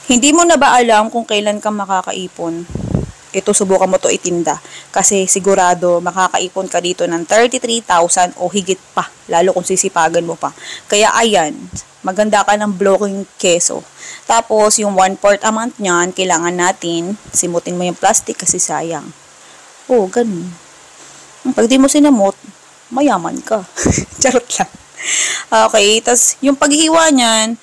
Hindi mo na ba alam kung kailan ka makakaipon? Ito, subukan mo to itinda. Kasi sigurado makakaipon ka dito ng 33,000 o higit pa. Lalo kung sisipagan mo pa. Kaya ayan, maganda ka ng blocking keso. Tapos, yung 1/4 amount niyan, kailangan natin, simutin mo yung plastic kasi sayang. Oh, ganun. Pag di mo sinamot, mayaman ka. Charot lang. Okay, tas yung paghihiwa niyan,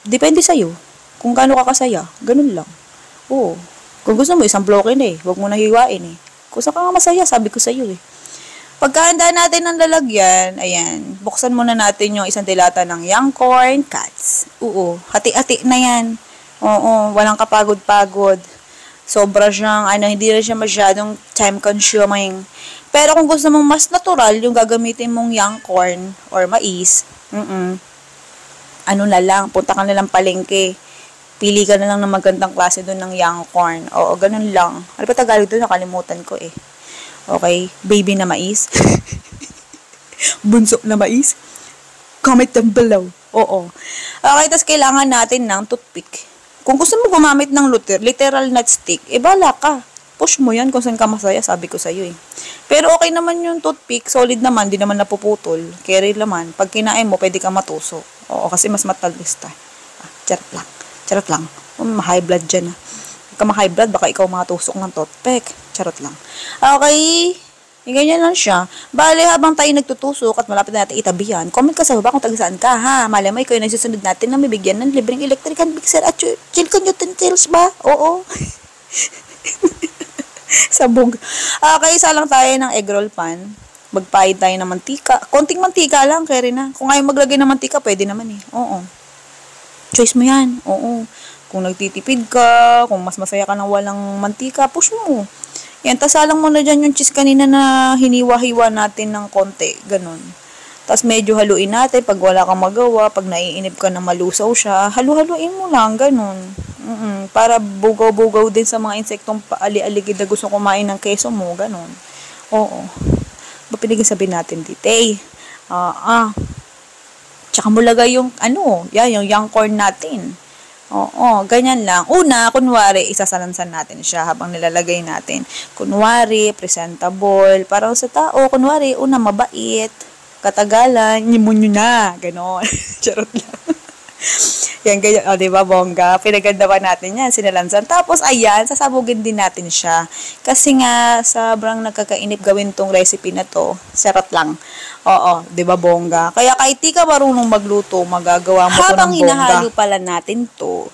depende sa'yo. Kung gaano ka kasaya, ganun lang. Oo. Kung gusto mo, isang bloke na eh. Huwag mo na hiwain eh. Kung saan ka nga masaya, sabi ko sa'yo eh. Pagkahanda natin ng lalagyan, ayan, buksan muna natin yung isang dilata ng young corn cuts. Oo, hati-hati na yan. Oo, walang kapagod-pagod. Sobra siyang, hindi rin siya masyadong time consuming. Pero kung gusto mong mas natural, yung gagamitin mong young corn or mais, na lang, punta ka na lang palengke. Pili ka na lang ng magandang klase doon ng young corn. Oo, ganun lang. Ano pa Tagalog doon? Nakalimutan ko eh. Okay, baby na mais. Bunso na mais. Comment down below. Oo. Okay, tas kailangan natin ng toothpick. Kung gusto mo gumamit ng literal nutstick, bala ka. Push mo yan kung saan ka masaya, sabi ko sa'yo eh. Pero okay naman yung toothpick, solid naman, di naman napuputol. Carry naman. Pag kinain mo, pwede ka matuso. Oo, kasi mas matalis tayo. Charot lang. Charot lang. Ma-high blood dyan ah. Huwag ka ma-high blood, baka ikaw matusok ng toothpick. Charot lang. Okay. Ganyan lang siya. Bale, habang tayo nagtutusok at malapit na natin itabi yan, comment ka sa baba kung taga-saan ka, ha? Malay mo, ikaw yung nagsusunod natin na mabigyan ng libreng electrical mixer at silicone utensils ba? Oo. Sabog. Okay, isa lang tayo ng egg roll pan. Magpahid tayo ng mantika. Konting mantika lang, kaya na. Kung ayaw maglagay ng mantika, pwede naman eh. Oo. Choice mo yan. Oo. Kung nagtitipid ka, kung mas masaya ka ng walang mantika, push mo. Yan, tasalang mo na dyan yung cheese kanina na hiniwa-hiwa natin ng konti. Ganon. Tapos medyo haluin natin pag wala kang magawa, pag naiinip ka na malusaw siya, halu-haluin mo lang, ganon. Para bugaw-bugaw din sa mga insektong ali-aligid na gusto kumain ng keso mo, ganon. Oo. Ba pinigil sabihin natin dito? Tsaka mo lagay yung, yung young corn natin. Oo, ganyan lang. Una, kunwari, isasalansan natin siya habang nilalagay natin. Kunwari, presentable. Parang sa tao, kunwari, una, mabait. Katagalan, nyimunyo na. Ganon. Charot lang. Yan, ganyan. O, diba, bongga? Pinaganda pa natin yan, sinalansan. Tapos, ayan, sasabugin din natin siya. Kasi nga, sobrang nagkakainip gawin tong recipe na to. Sarap lang. Oo, diba, bongga? Kaya kahit di ka marunong magluto, magagawa mo to ng bongga. Habang hinahalo pala natin to,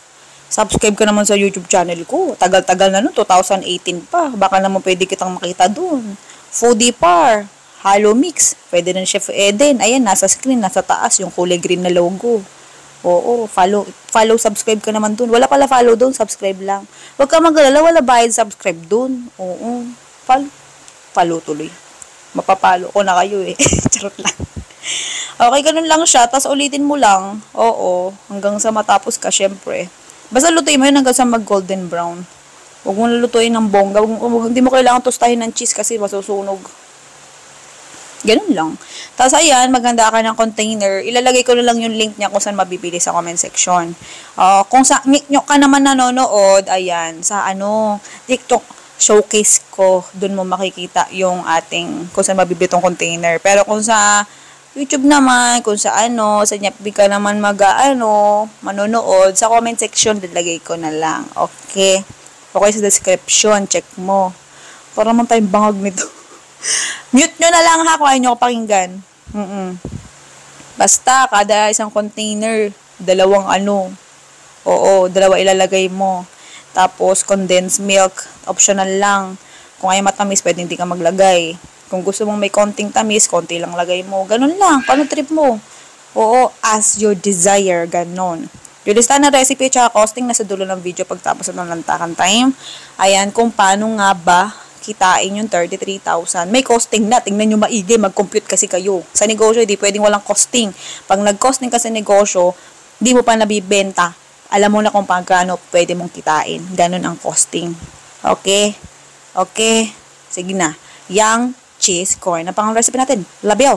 subscribe ka naman sa YouTube channel ko. Tagal-tagal na nun, 2018 pa. Baka naman pwede kitang makita dun. Foodie Par, Halo Mix. Pwede rin Chef Eden. Ayan, nasa screen, nasa taas, yung kulay green na logo. Oo, follow, subscribe ka naman dun. Wala pala follow dun, subscribe lang. Huwag ka magalala, wala bayad subscribe dun. Oo, follow tuloy. Mapapalo ko na kayo eh. Charot lang. Okay, ganun lang siya. Tapos ulitin mo lang. Oo, hanggang sa matapos ka, syempre. Basta lutuin mo yun hanggang sa mag-golden brown. Huwag mo nalutuin ng bongga. Hindi mo kailangan tostahin ng cheese kasi masusunog. Ganun lang. Tapos ayan, maganda ka ng container. Ilalagay ko na lang yung link niya kung saan mabibili sa comment section. Kung sa nyo ka naman nanonood, ayan, sa TikTok showcase ko, dun mo makikita yung ating kung saan mabibili tong container. Pero kung sa YouTube naman, kung sa sa Nyapbi ka naman manonood, sa comment section, lalagay ko na lang. Okay? Okay, sa description, check mo. Para naman tayong bangag nito. Mute nyo na lang ha kung ayaw nyo pakinggan. Basta, kada isang container, dalawang Oo, dalawa ilalagay mo. Tapos, condensed milk, optional lang. Kung ayaw matamis, pwede hindi ka maglagay. Kung gusto mong may konting tamis, konti lang lagay mo. Ganun lang, paano trip mo? Oo, as your desire, ganon. Yung lista ng recipe at costing nasa dulo ng video pagtapos ng lantakan time. Ayan, kung paano nga ba kitain yung 33,000. May costing na. Tingnan nyo maigi. Mag-compute kasi kayo. Sa negosyo, hindi pwedeng walang costing. Pag nag-costing ka sa negosyo, hindi mo pa nabibenta. Alam mo na kung paano pwede mong kitain. Ganun ang costing. Okay? Okay? Sige na. Young cheese corn. Ang pangalang recipe natin. Labyaw.